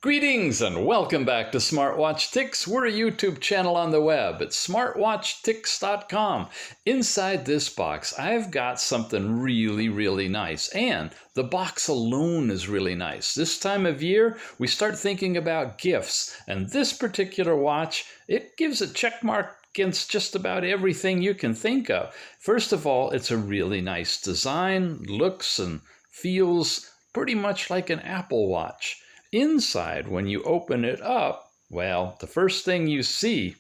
Greetings and welcome back to Smartwatch Ticks. We're a YouTube channel on the web at smartwatchticks.com. Inside this box, I've got something really nice, and the box alone is really nice. This time of year, we start thinking about gifts, and this particular watch, it gives a check mark against just about everything you can think of. First of all, it's a really nice design, looks and feels pretty much like an Apple Watch. Inside, when you open it up, well, the first thing you see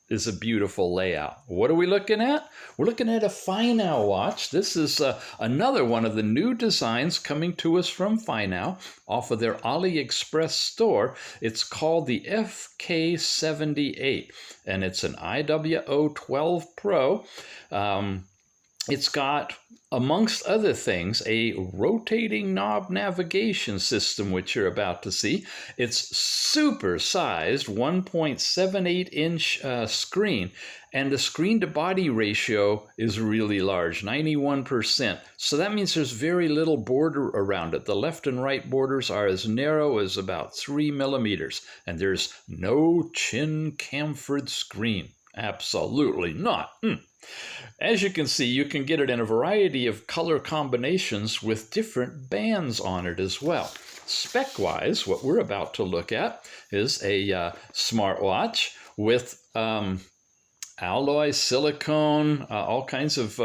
is a beautiful layout. What are we looking at? We're looking at a FINOW watch. This is another one of the new designs coming to us from FINOW off of their AliExpress store. It's called the FK78, and it's an IWO-12 Pro. It's got, amongst other things, a rotating knob navigation system, which you're about to see. It's super-sized 1.78-inch screen, and the screen-to-body ratio is really large, 91%. So that means there's very little border around it. The left and right borders are as narrow as about 3 millimeters, and there's no chin chamfered screen. Absolutely not. As you can see, you can get it in a variety of color combinations with different bands on it as well. Spec-wise, what we're about to look at is a smartwatch with alloy, silicone, all kinds of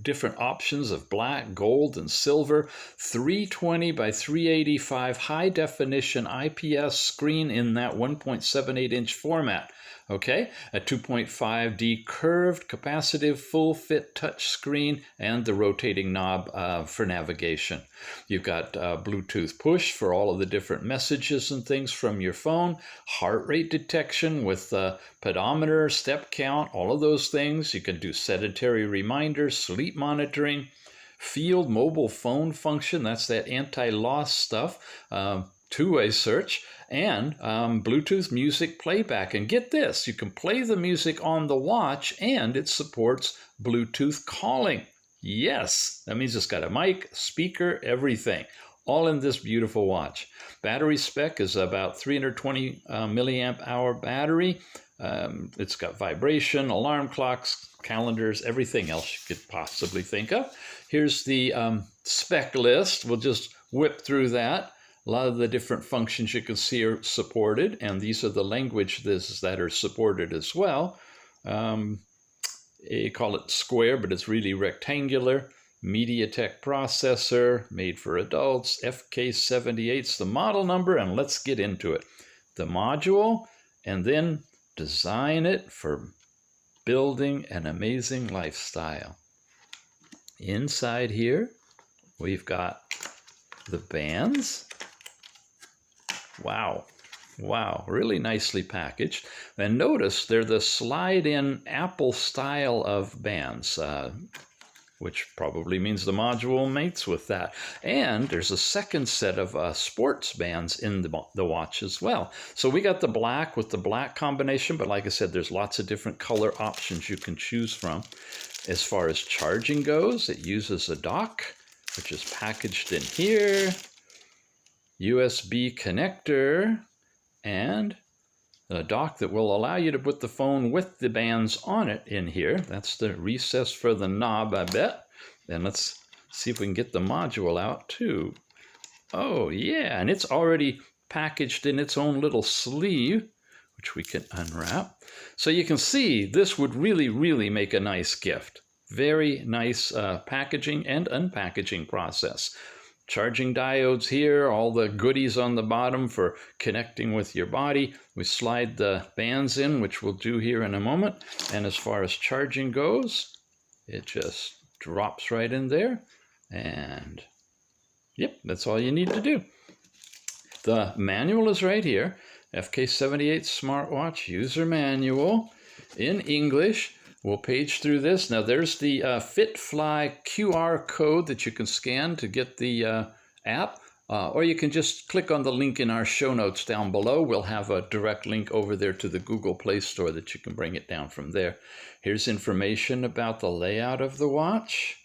different options of black, gold, and silver, 320 by 385 high-definition IPS screen in that 1.78-inch format. Okay, a 2.5D curved capacitive full fit touch screen and the rotating knob for navigation. You've got Bluetooth push for all of the different messages and things from your phone, heart rate detection with pedometer, step count, all of those things. You can do sedentary reminders, sleep monitoring, field mobile phone function, that's that anti-loss stuff, two-way search, and Bluetooth music playback. And get this, you can play the music on the watch and it supports Bluetooth calling. Yes, that means it's got a mic, speaker, everything, all in this beautiful watch. Battery spec is about 320 milliamp hour battery. It's got vibration, alarm clocks, calendars, everything else you could possibly think of. Here's the spec list. We'll just whip through that. A lot of the different functions you can see are supported, and these are the languages that are supported as well. You call it square, but it's really rectangular. MediaTek processor, made for adults. FK78's the model number, and let's get into it. The module, and then design it for building an amazing lifestyle. Inside here, we've got the bands. Wow, really nicely packaged. And notice they're the slide-in Apple style of bands, which probably means the module mates with that. And there's a second set of sports bands in the watch as well. So we got the black with the black combination, but like I said, there's lots of different color options you can choose from. As far as charging goes, it uses a dock, which is packaged in here. USB connector, and a dock that will allow you to put the phone with the bands on it in here. That's the recess for the knob, I bet. Then let's see if we can get the module out too. Oh yeah, and it's already packaged in its own little sleeve, which we can unwrap. So you can see this would really make a nice gift. Very nice packaging and unpackaging process. Charging diodes here, all the goodies on the bottom for connecting with your body. We slide the bands in, which we'll do here in a moment. And as far as charging goes, it just drops right in there. And yep, that's all you need to do. The manual is right here. FK78 smartwatch user manual in English. We'll page through this. Now there's the FitFly QR code that you can scan to get the app, or you can just click on the link in our show notes down below. We'll have a direct link over there to the Google Play Store that you can bring it down from there. Here's information about the layout of the watch.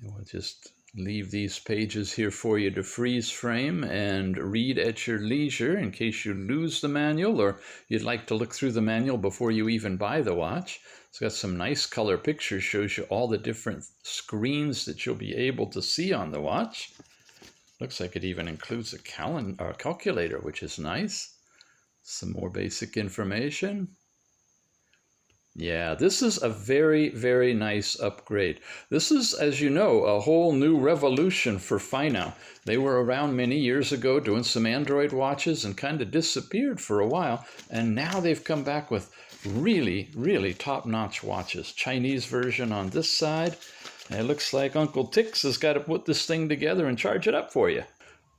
And we'll just Leave these pages here for you to freeze frame and read at your leisure in case you lose the manual or you'd like to look through the manual before you even buy the watch. It's got some nice color pictures, shows you all the different screens that you'll be able to see on the watch. Looks like it even includes a calculator, which is nice. Some more basic information. Yeah, this is a very, very nice upgrade. This is, as you know, a whole new revolution for FINOW. They were around many years ago doing some Android watches and kind of disappeared for a while. And now they've come back with really, really top-notch watches. Chinese version on this side. And it looks like Uncle Tix has got to put this thing together and charge it up for you.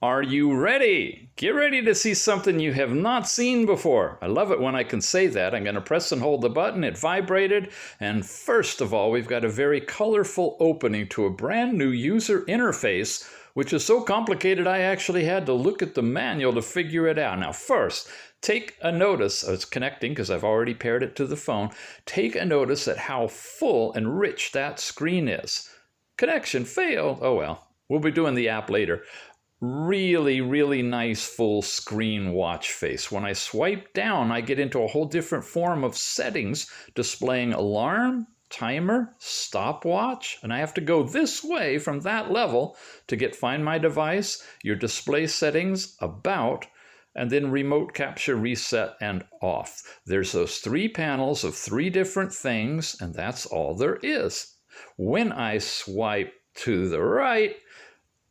Are you ready? Get ready to see something you have not seen before. I love it when I can say that. I'm going to press and hold the button. It vibrated. And first of all, we've got a very colorful opening to a brand new user interface, which is so complicated I actually had to look at the manual to figure it out. Now, first, take a notice. It's connecting because I've already paired it to the phone. Take a notice at how full and rich that screen is. Connection failed. Oh well, we'll be doing the app later. Really, really nice full screen watch face. When I swipe down, I get into a whole different form of settings, displaying alarm, timer, stopwatch, and I have to go this way from that level to get Find My Device, your display settings, about, and then remote capture, reset, and off. There's those 3 panels of 3 different things, and that's all there is. When I swipe to the right,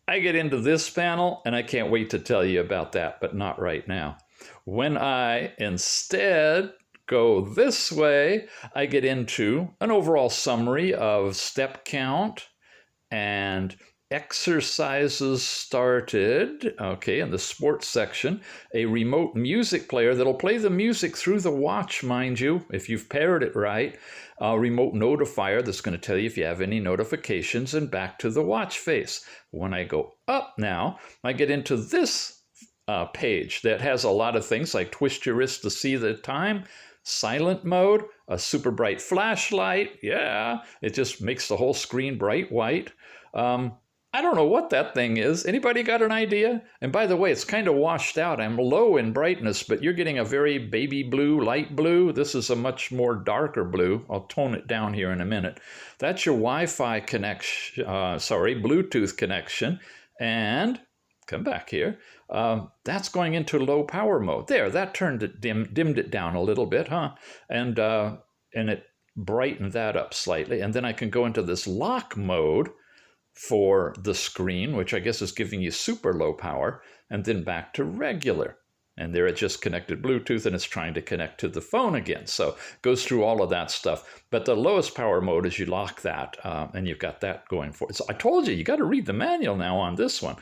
I get into this panel, and I can't wait to tell you about that, but not right now. When I instead go this way, I get into an overall summary of step count and exercises started, okay, in the sports section, a remote music player that'll play the music through the watch, mind you, if you've paired it right, a remote notifier that's going to tell you if you have any notifications, and back to the watch face. When I go up now, I get into this page that has a lot of things like twist your wrist to see the time, silent mode, a super bright flashlight, yeah, it just makes the whole screen bright white. I don't know what that thing is. Anybody got an idea? And by the way, it's kind of washed out. I'm low in brightness, but you're getting a very baby blue, light blue. This is a much more darker blue. I'll tone it down here in a minute. That's your Wi-Fi connection, Bluetooth connection. And come back here. That's going into low power mode. There, that turned it, dimmed it down a little bit, huh? And it brightened that up slightly. And then I can go into this lock mode for the screen, which I guess is giving you super low power, and then back to regular. And there it just connected Bluetooth, and it's trying to connect to the phone again. So it goes through all of that stuff. But the lowest power mode is you lock that, and you've got that going for it. So I told you, you got to read the manual now on this one.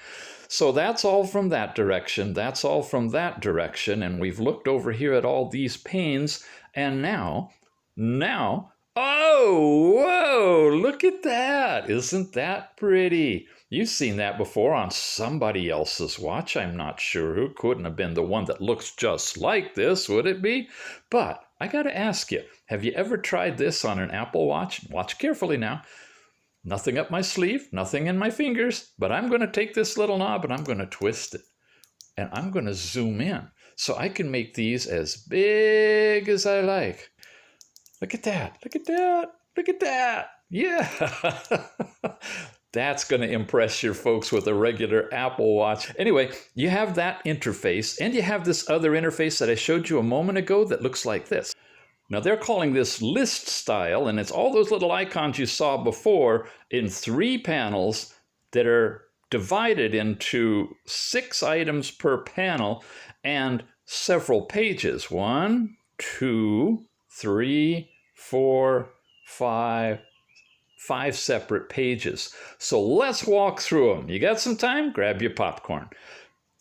So that's all from that direction. That's all from that direction. And we've looked over here at all these panes, and now, oh, whoa, look at that. Isn't that pretty? You've seen that before on somebody else's watch. I'm not sure who. Couldn't have been the one that looks just like this, would it be? But I got to ask you, have you ever tried this on an Apple Watch? Watch carefully now. Nothing up my sleeve, nothing in my fingers, but I'm going to take this little knob and I'm going to twist it. And I'm going to zoom in so I can make these as big as I like. Look at that. Look at that. Look at that. Yeah. That's going to impress your folks with a regular Apple Watch. Anyway, you have that interface, and you have this other interface that I showed you a moment ago that looks like this. Now, they're calling this list style, and it's all those little icons you saw before in 3 panels that are divided into 6 items per panel and several pages. 1, 2, 3, 4, 5 separate pages. So let's walk through them. You got some time? Grab your popcorn.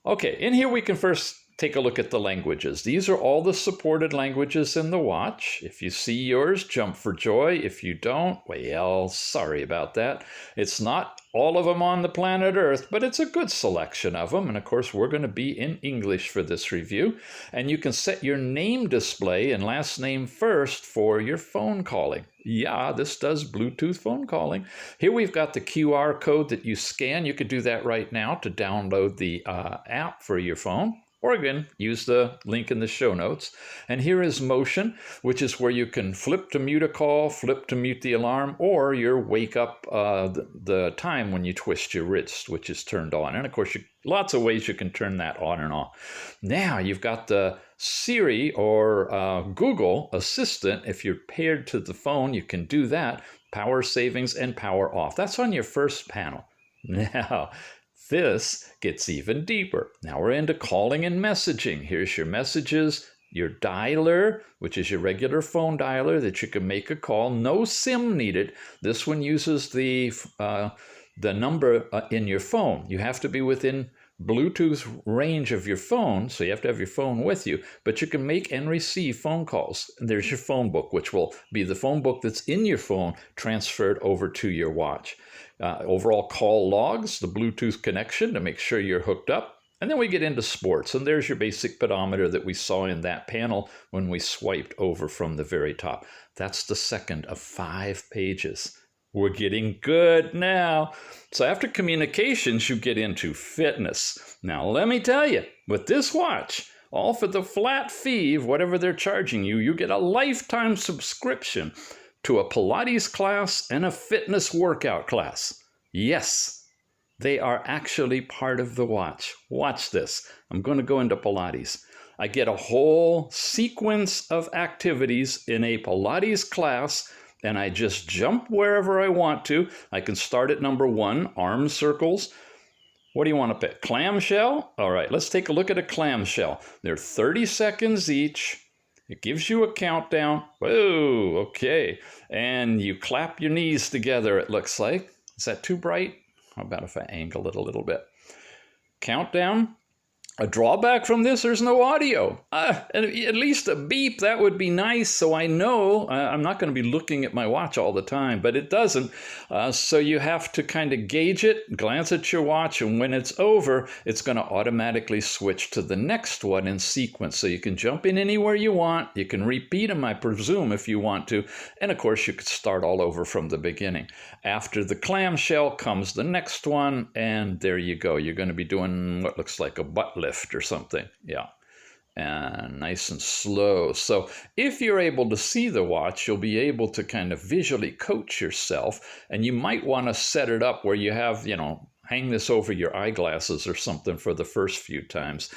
Okay, in here we can first take a look at the languages. These are all the supported languages in the watch. If you see yours, jump for joy. If you don't, well, sorry about that. It's not all of them on the planet Earth, but it's a good selection of them. And of course, we're going to be in English for this review. And you can set your name display and last name first for your phone calling. Yeah, this does Bluetooth phone calling. Here we've got the QR code that you scan. You could do that right now to download the app for your phone. Or again, use the link in the show notes. And here is motion, which is where you can flip to mute a call, flip to mute the alarm, or your wake up the time when you twist your wrist, which is turned on. And of course, lots of ways you can turn that on and off. Now you've got the Siri or Google Assistant. If you're paired to the phone, you can do that. Power savings and power off. That's on your first panel. Now, this gets even deeper. Now we're into calling and messaging. Here's your messages, your dialer, which is your regular phone dialer that you can make a call. No SIM needed. This one uses the number in your phone. You have to be within Bluetooth range of your phone, so you have to have your phone with you, but you can make and receive phone calls. And there's your phone book, which will be the phone book that's in your phone transferred over to your watch. Overall call logs, the Bluetooth connection to make sure you're hooked up. And then we get into sports, and there's your basic pedometer that we saw in that panel when we swiped over from the very top. That's the second of 5 pages. We're getting good now. So after communications, you get into fitness. Now, let me tell you, with this watch, all for the flat fee of whatever they're charging you, you get a lifetime subscription to a Pilates class and a fitness workout class. Yes, they are actually part of the watch. Watch this. I'm going to go into Pilates. I get a whole sequence of activities in a Pilates class, and I just jump wherever I want to. I can start at number 1, arm circles. What do you want to pick? Clamshell? All right, let's take a look at a clamshell. They're 30 seconds each. It gives you a countdown. Whoa, okay. And you clap your knees together, it looks like. Is that too bright? How about if I angle it a little bit? Countdown. A drawback from this, there's no audio. At least a beep, that would be nice, so I know I'm not going to be looking at my watch all the time, but it doesn't. So you have to kind of gauge it, glance at your watch, and when it's over, it's going to automatically switch to the next one in sequence. So you can jump in anywhere you want. You can repeat them, I presume, if you want to. And of course, you could start all over from the beginning. After the clamshell comes the next one, and there you go. You're going to be doing what looks like a butt lift or something. Yeah. And nice and slow. So if you're able to see the watch, you'll be able to kind of visually coach yourself. And you might want to set it up where you have, hang this over your eyeglasses or something for the first few times.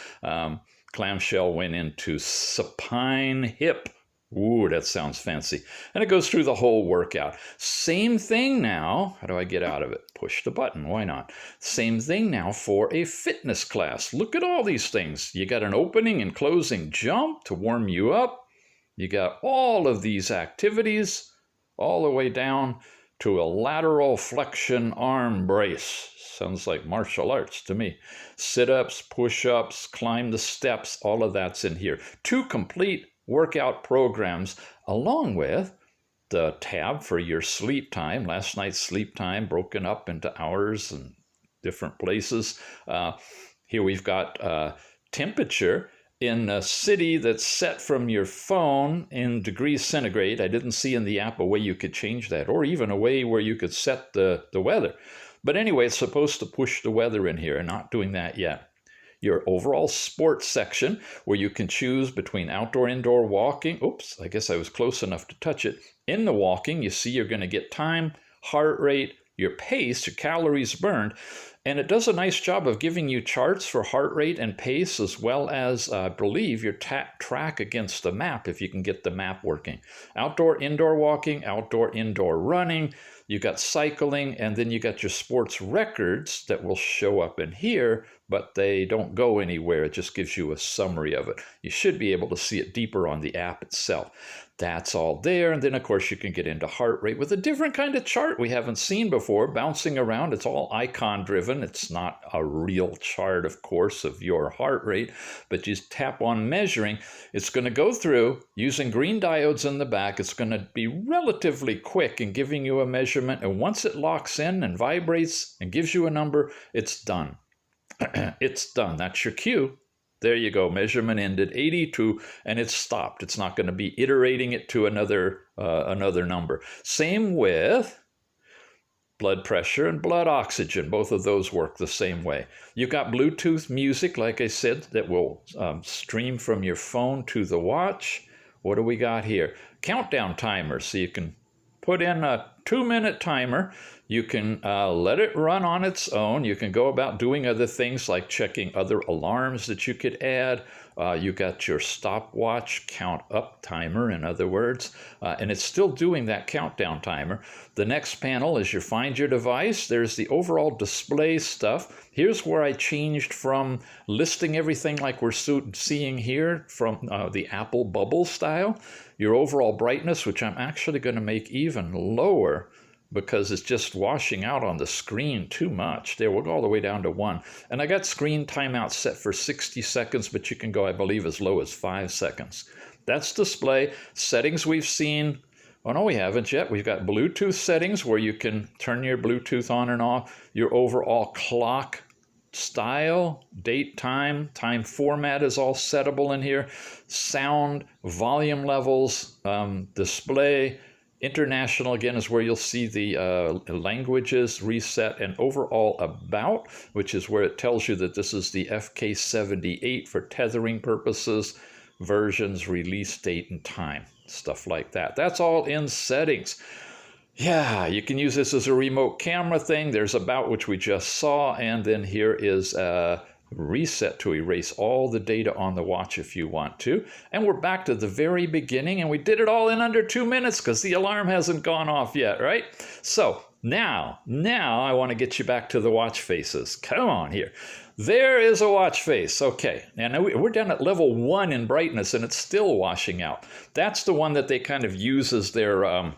Clamshell went into supine hip. Ooh, that sounds fancy. And it goes through the whole workout. Same thing now. How do I get out of it? Push the button. Why not? Same thing now for a fitness class. Look at all these things. You got an opening and closing jump to warm you up. You got all of these activities all the way down to a lateral flexion arm brace. Sounds like martial arts to me. Sit-ups, push-ups, climb the steps, all of that's in here. 2 complete workout programs, along with the tab for your sleep time. Last night's sleep time broken up into hours and different places. Here we've got temperature in a city that's set from your phone in degrees centigrade. I didn't see in the app a way you could change that, or even a way where you could set the weather. But anyway, it's supposed to push the weather in here, and not doing that yet. Your overall sports section, where you can choose between outdoor, indoor walking. Oops, I guess I was close enough to touch it. In the walking, you see you're going to get time, heart rate, your pace, your calories burned. And it does a nice job of giving you charts for heart rate and pace, as well as, I believe, your track against the map, if you can get the map working. Outdoor, indoor walking, outdoor, indoor running. you got cycling, and then you got your sports records that will show up in here, but they don't go anywhere. It just gives you a summary of it. You should be able to see it deeper on the app itself. That's all there. And then, of course, you can get into heart rate with a different kind of chart we haven't seen before, bouncing around. It's all icon driven. It's not a real chart, of course, of your heart rate, but you tap on measuring. It's going to go through using green diodes in the back. It's going to be relatively quick in giving you a measurement. And once it locks in and vibrates and gives you a number, it's done. It's done. That's your cue. There you go. Measurement ended 82, and it's stopped. It's not going to be iterating it to another number. Same with blood pressure and blood oxygen. Both of those work the same way. You've got Bluetooth music, like I said, that will stream from your phone to the watch. What do we got here? Countdown timer. So you can put in a 2-minute timer. You can let it run on its own. You can go about doing other things like checking other alarms that you could add. You got your stopwatch count up timer, in other words, and it's still doing that countdown timer. The next panel is your find your device. There's the overall display stuff. Here's where I changed from listing everything like we're seeing here from the Apple bubble style. Your overall brightness, which I'm actually going to make even lower, because it's just washing out on the screen too much. There, we'll go all the way down to 1. And I got screen timeout set for 60 seconds, but you can go, I believe, as low as 5 seconds. That's display. Settings we've seen. Oh, no, we haven't yet. We've got Bluetooth settings where you can turn your Bluetooth on and off. Your overall clock style, date, time format is all settable in here. Sound, volume levels, display. International, again, is where you'll see the languages reset, and overall about, which is where it tells you that this is the FK78 for tethering purposes, versions, release date, and time, stuff like that. That's all in settings. Yeah, you can use this as a remote camera thing. There's about, which we just saw, and then here is reset to erase all the data on the watch if you want to. And we're back to the very beginning, and we did it all in under 2 minutes because the alarm hasn't gone off yet, right? So now I want to get you back to the watch faces. Come on here. There is a watch face. Okay, now we're down at level 1 in brightness, and it's still washing out. That's the one that they kind of use as their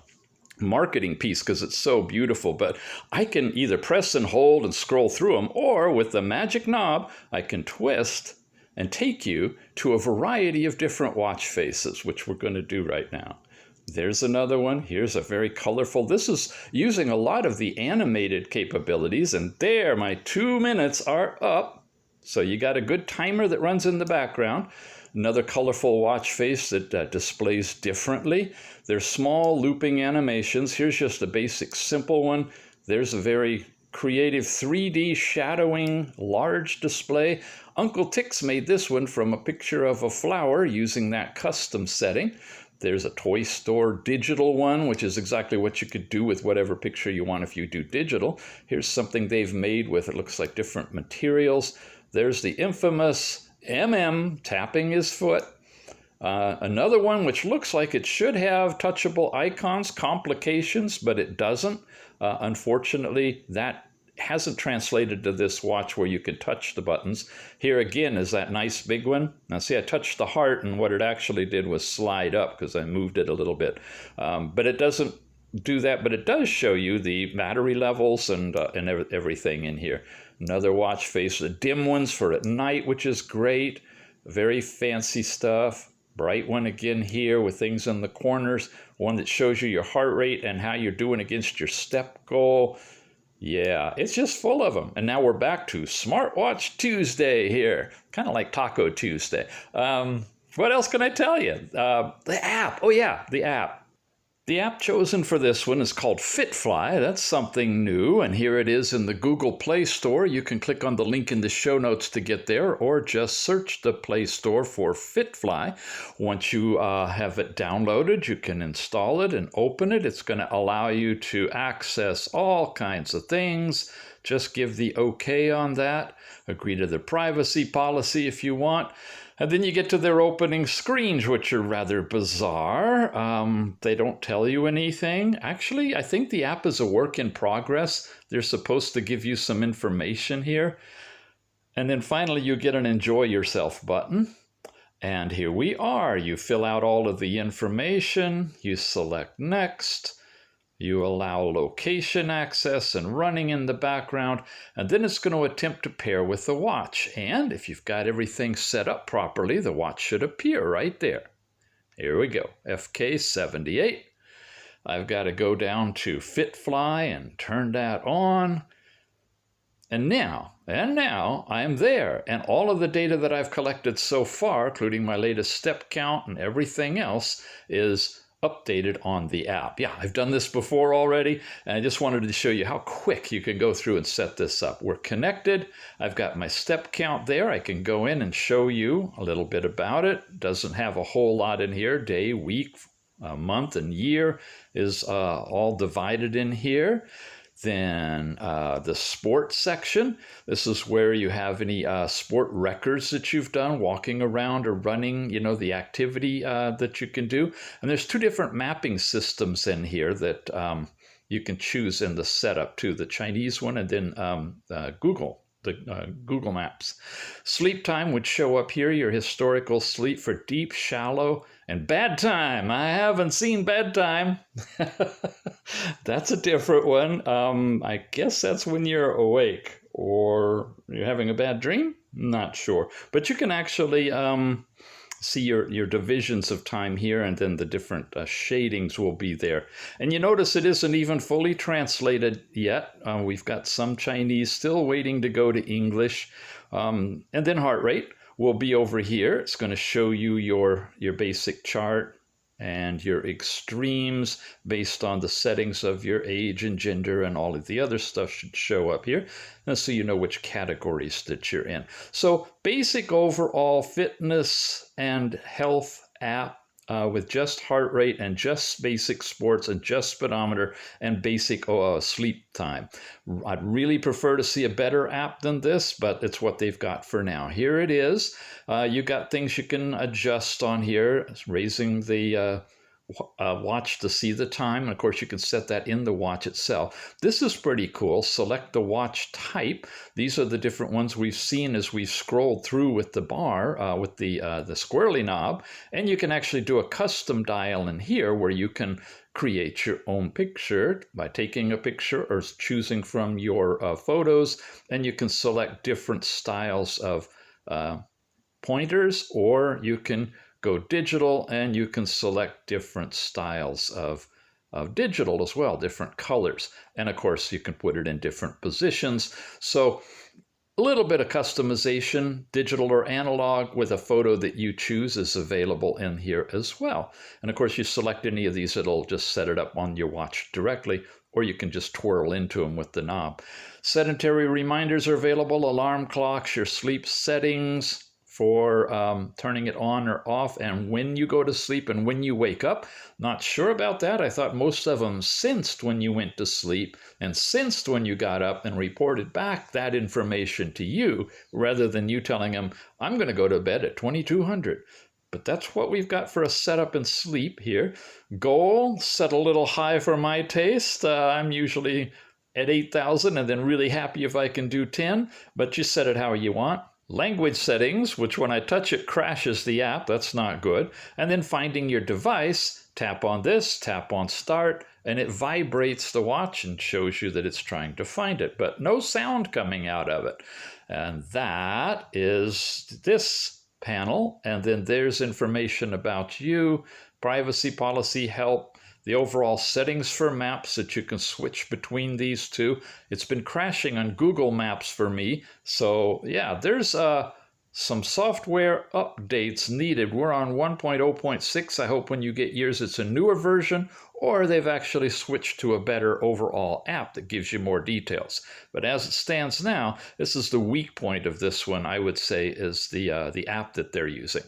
marketing piece because it's so beautiful, but I can either press and hold and scroll through them, or with the magic knob I can twist and take you to a variety of different watch faces, which we're going to do right now. There's another one. Here's a very colorful. This is using a lot of the animated capabilities, and there my 2 minutes are up. So you got a good timer that runs in the background. Another colorful watch face that displays differently. There's small looping animations. Here's just a basic simple one. There's a very creative 3D shadowing large display. Uncle Tix made this one from a picture of a flower using that custom setting. There's a toy store digital one, which is exactly what you could do with whatever picture you want if you do digital. Here's something they've made with, it looks like different materials. There's the infamous tapping his foot. Another one which looks like it should have touchable icons, complications, but it doesn't. Unfortunately, that hasn't translated to this watch where you can touch the buttons. Here again is that nice big one. Now see, I touched the heart, and what it actually did was slide up because I moved it a little bit. But it doesn't do that, but it does show you the battery levels and everything in here. Another watch face, the dim ones for at night, which is great. Very fancy stuff. Bright one again here with things in the corners. One that shows you your heart rate and how you're doing against your step goal. Yeah, it's just full of them. And now we're back to Smartwatch Tuesday here. Kind of like Taco Tuesday. What else can I tell you? The app. Oh yeah, the app. The app chosen for this one is called FitFly. That's something new, and here it is in the Google Play Store. You can click on the link in the show notes to get there, or just search the Play Store for FitFly. Once you have it downloaded, you can install it and open it. It's going to allow you to access all kinds of things. Just give the OK on that. Agree to the privacy policy if you want. And then you get to their opening screens, which are rather bizarre. They don't tell you anything. Actually, I think the app is a work in progress. They're supposed to give you some information here. And then finally, you get an enjoy yourself button. And here we are. You fill out all of the information. You select next. You allow location access and running in the background, and then it's going to attempt to pair with the watch. And if you've got everything set up properly, the watch should appear right there. Here we go, FK78. I've got to go down to FitFly and turn that on. And now I'm there, and all of the data that I've collected so far, including my latest step count and everything else, is updated on the app. Yeah, I've done this before already, and I just wanted to show you how quick you can go through and set this up. We're connected. I've got my step count there. I can go in and show you a little bit about it. Doesn't have a whole lot in here. Day, week, month, and year is all divided in here. Then the sports section. This is where you have any sport records that you've done, walking around or running, you know, the activity that you can do. And there's two different mapping systems in here that you can choose in the setup too, the Chinese one and then Google Maps. Sleep time would show up here, your historical sleep for deep, shallow, and bad time. I haven't seen bedtime. That's a different one. I guess that's when you're awake or you're having a bad dream. Not sure. But you can actually see your divisions of time here, and then the different shadings will be there. And you notice it isn't even fully translated yet. We've got some Chinese still waiting to go to English. And then heart rate will be over here. It's going to show you your basic chart and your extremes based on the settings of your age and gender, and all of the other stuff should show up here. And so you know which categories that you're in. So basic overall fitness and health app with just heart rate and just basic sports and just speedometer and basic sleep time. I'd really prefer to see a better app than this, but it's what they've got for now. Here it is. You got things you can adjust on here, raising the watch to see the time. And of course, you can set that in the watch itself. This is pretty cool. Select the watch type. These are the different ones we've seen as we've scrolled through with the bar, with the squirrely knob. And you can actually do a custom dial in here where you can create your own picture by taking a picture or choosing from your photos. And you can select different styles of pointers, or you can go digital, and you can select different styles of digital as well, different colors. And of course, you can put it in different positions. So a little bit of customization, digital or analog, with a photo that you choose is available in here as well. And of course, you select any of these, it'll just set it up on your watch directly, or you can just twirl into them with the knob. Sedentary reminders are available, alarm clocks, your sleep settings, for turning it on or off, and when you go to sleep and when you wake up. Not sure about that. I thought most of them sensed when you went to sleep and sensed when you got up and reported back that information to you, rather than you telling them, I'm going to go to bed at 2200. But that's what we've got for a setup and sleep here. Goal, set a little high for my taste. I'm usually at 8,000 and then really happy if I can do 10, but you set it how you want. Language settings, which when I touch it crashes the app. That's not good. And then finding your device, tap on this, tap on start, and it vibrates the watch and shows you that it's trying to find it, but no sound coming out of it. And that is this panel. And then there's information about you, privacy policy, help, the overall settings for maps that you can switch between these two. It's been crashing on Google Maps for me. So yeah, there's some software updates needed. We're on 1.0.6. I hope when you get yours, it's a newer version, or they've actually switched to a better overall app that gives you more details. But as it stands now, this is the weak point of this one, I would say, is the app that they're using.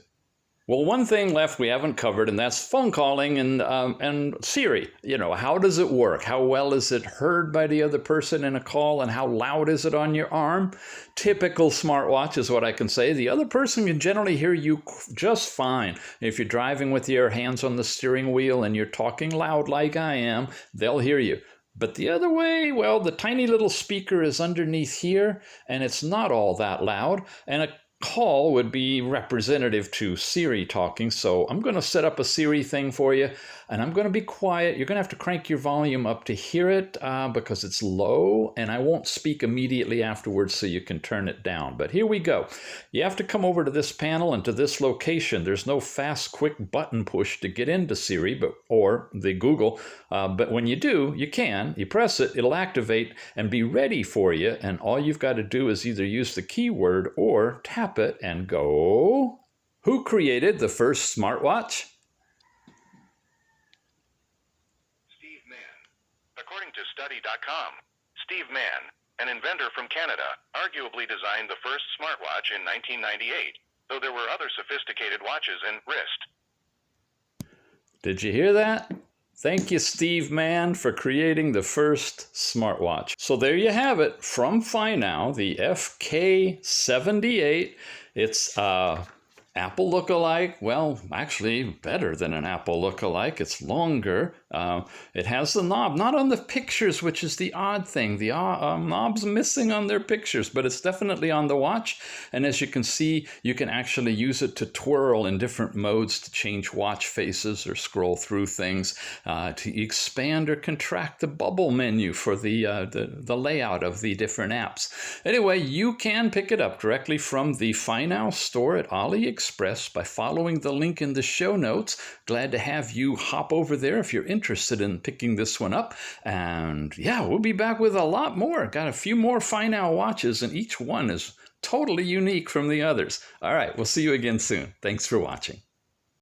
Well, one thing left we haven't covered, and that's phone calling and Siri. You know, how does it work? How well is it heard by the other person in a call, and how loud is it on your arm? Typical smartwatch is what I can say. The other person can generally hear you just fine. If you're driving with your hands on the steering wheel and you're talking loud like I am, they'll hear you. But the other way, well, the tiny little speaker is underneath here, and it's not all that loud, and a call would be representative to Siri talking. So I'm going to set up a Siri thing for you, and I'm going to be quiet. You're going to have to crank your volume up to hear it because it's low, and I won't speak immediately afterwards, so you can turn it down. But here we go. You have to come over to this panel and to this location. There's no fast, quick button push to get into Siri or the Google, but when you do, you press it, it'll activate and be ready for you, and all you've got to do is either use the keyword or tap it and go. Who created the first smartwatch? Steve Mann. According to study.com, Steve Mann, an inventor from Canada, arguably designed the first smartwatch in 1998, though there were other sophisticated watches and wrist. Did you hear that? Thank you, Steve Mann, for creating the first smartwatch. So there you have it from FINOW, the FK78. It's Apple lookalike. Well, actually better than an Apple lookalike. It's longer. It has the knob, not on the pictures, which is the odd thing. The knob's missing on their pictures, but it's definitely on the watch. And as you can see, you can actually use it to twirl in different modes to change watch faces or scroll through things, to expand or contract the bubble menu for the layout of the different apps. Anyway, you can pick it up directly from the FINOW store at AliExpress by following the link in the show notes. Glad to have you hop over there if you're interested in picking this one up. And yeah, we'll be back with a lot more. Got a few more FINOW watches, and each one is totally unique from the others. All right, we'll see you again soon. Thanks for watching.